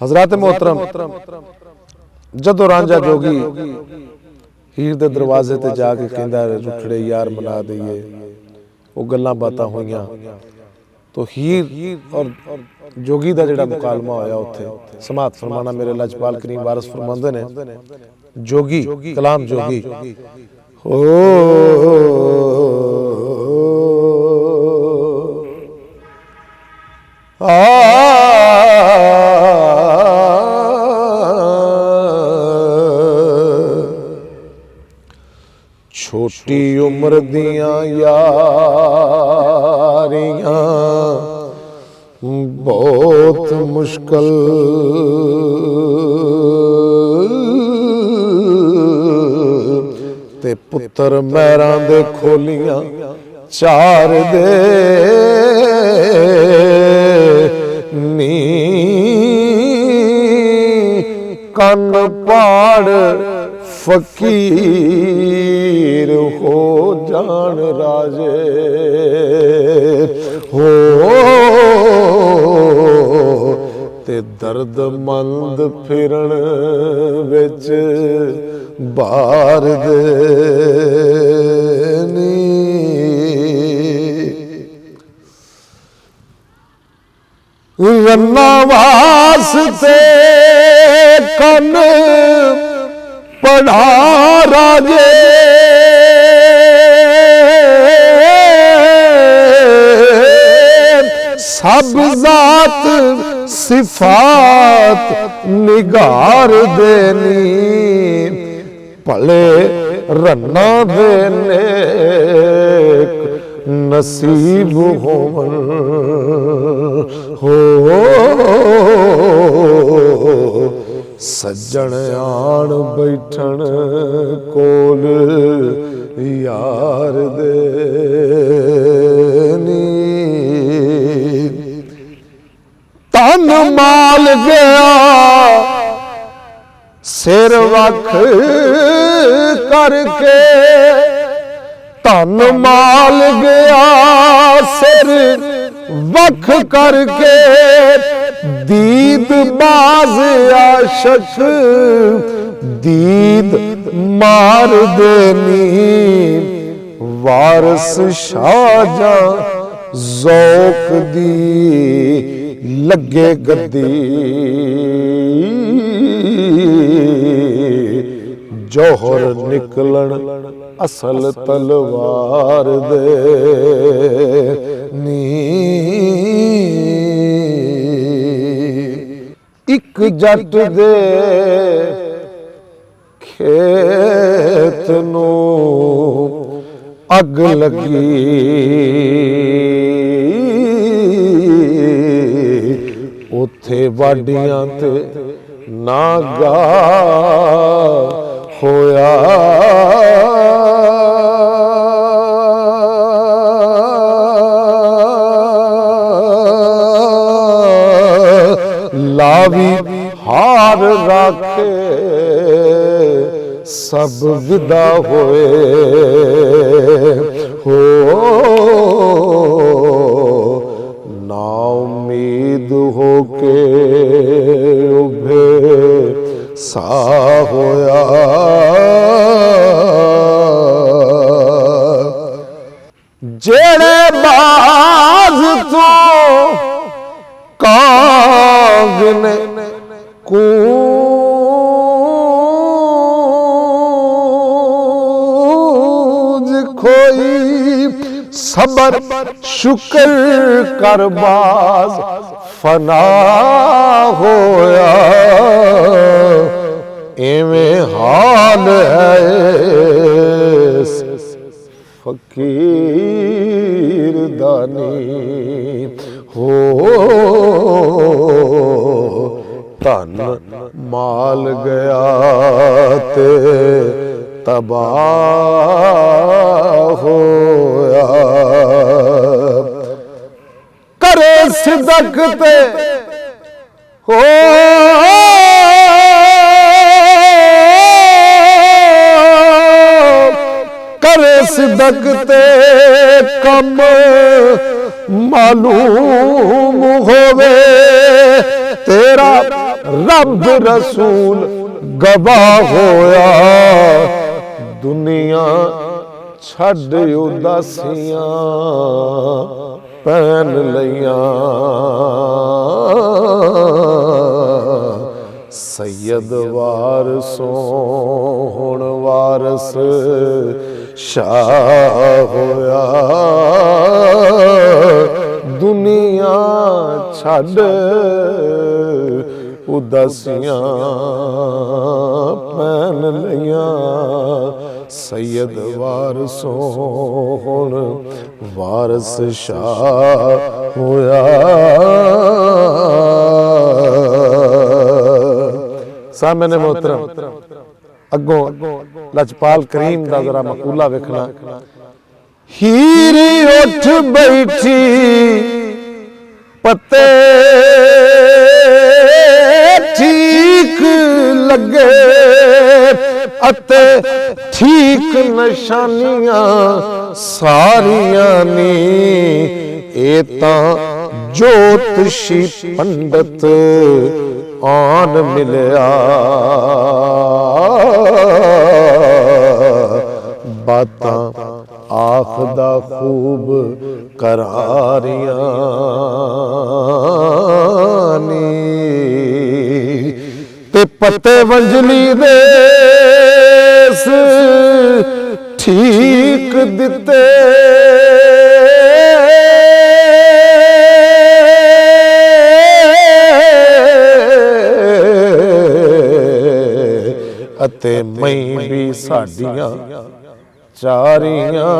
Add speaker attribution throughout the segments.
Speaker 1: हजरत मोहतरम जदों रांझा जोगी हीर दे दरवाजे ते जाके कहंदा रुठड़े यार मना दईए, वो गल्लां बातां होईयां तो हीर और जोगी दा जिहड़ा मुकालमा होया उत्थे समात फरमाना मेरे लजपाल करीम वारिस फरमांदे ने जोगी कलाम जोगी हो छोटी उम्र दियां यारियां बहुत मुश्किल ते पुत्र मैरां दे खोलियां चार दे नी कन पाड़ फकीर हो जान राजे हो ते दर्द मंद फिरन विच बार दे नी रन्ना वास्ते कन पढ़ा राजे सब जात सिफात निगार देनी भले रन्ना देने नसीब होवन हो सज्जण आण बैठन कोल यार दे नी तन माल गया सिर वख करके तन माल गया सिर वख करके दीद बाज आशक दीद मार देनी वारस शाहजहां ज़ौक दी लगे गद्दी जौहर निकलन असल तलवार दे नी एक जट दे खेत नू अग लगी उथे वाडियां ते नागा होया लावी हार राखे सब विदा होए हो ना उम्मीद हो के उभे सा होया जेड़े बाज तो काग ने कूज खोई सबर शुक्र कर बाज फना होया एवें हाल है फकीर दानी हो धन माल गया ते तबाह होया करे सिदक ते हो करे सिदक ते कम मालूम होवे तेरा रब रसूल गवाह होया दुनिया छड़ उदासियां पैन लइयां सैयद वारसों हुण वारस शाह होया दुनिया छड़ उदासियां पैन लइयां सैयद वारसों हुण वारस शाह होया। सामने मोहतरम अगों लजपाल करीम दा जरा मकूला वेखना। हीरी उठ बैठी पते ठीक लगे अते ठीक निशानियां सारियां नी ए तां ज्योतिषी पंडित आन मिलया बातां आखदा खूब करारियां नी ते पते वंजली देस ठीक दिते अते मई भी साडियां चारियां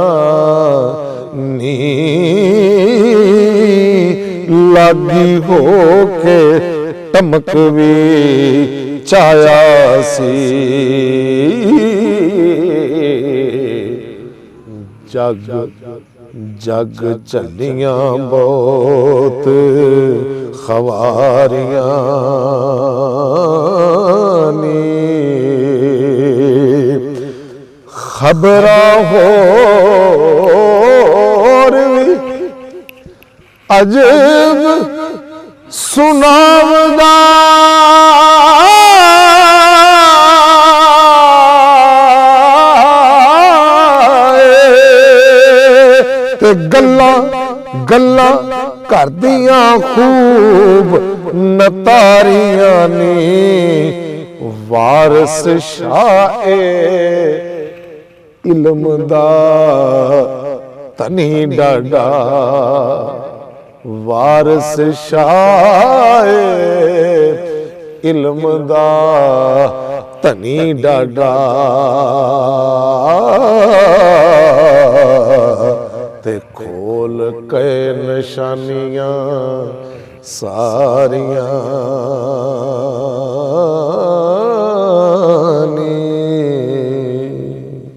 Speaker 1: नी लागी हो के टमक भी चाया सी जग जग चलियां बहुत खवारियां नी खबरां होर अजब सुनावदा ते गल्लां गल्लां घर दियां खूब नतारियां नी वारस शाह इल्म दा तनी डाडा वारस शाह इल्म दा तनी डाडा ते खोल के निशानियां सारियां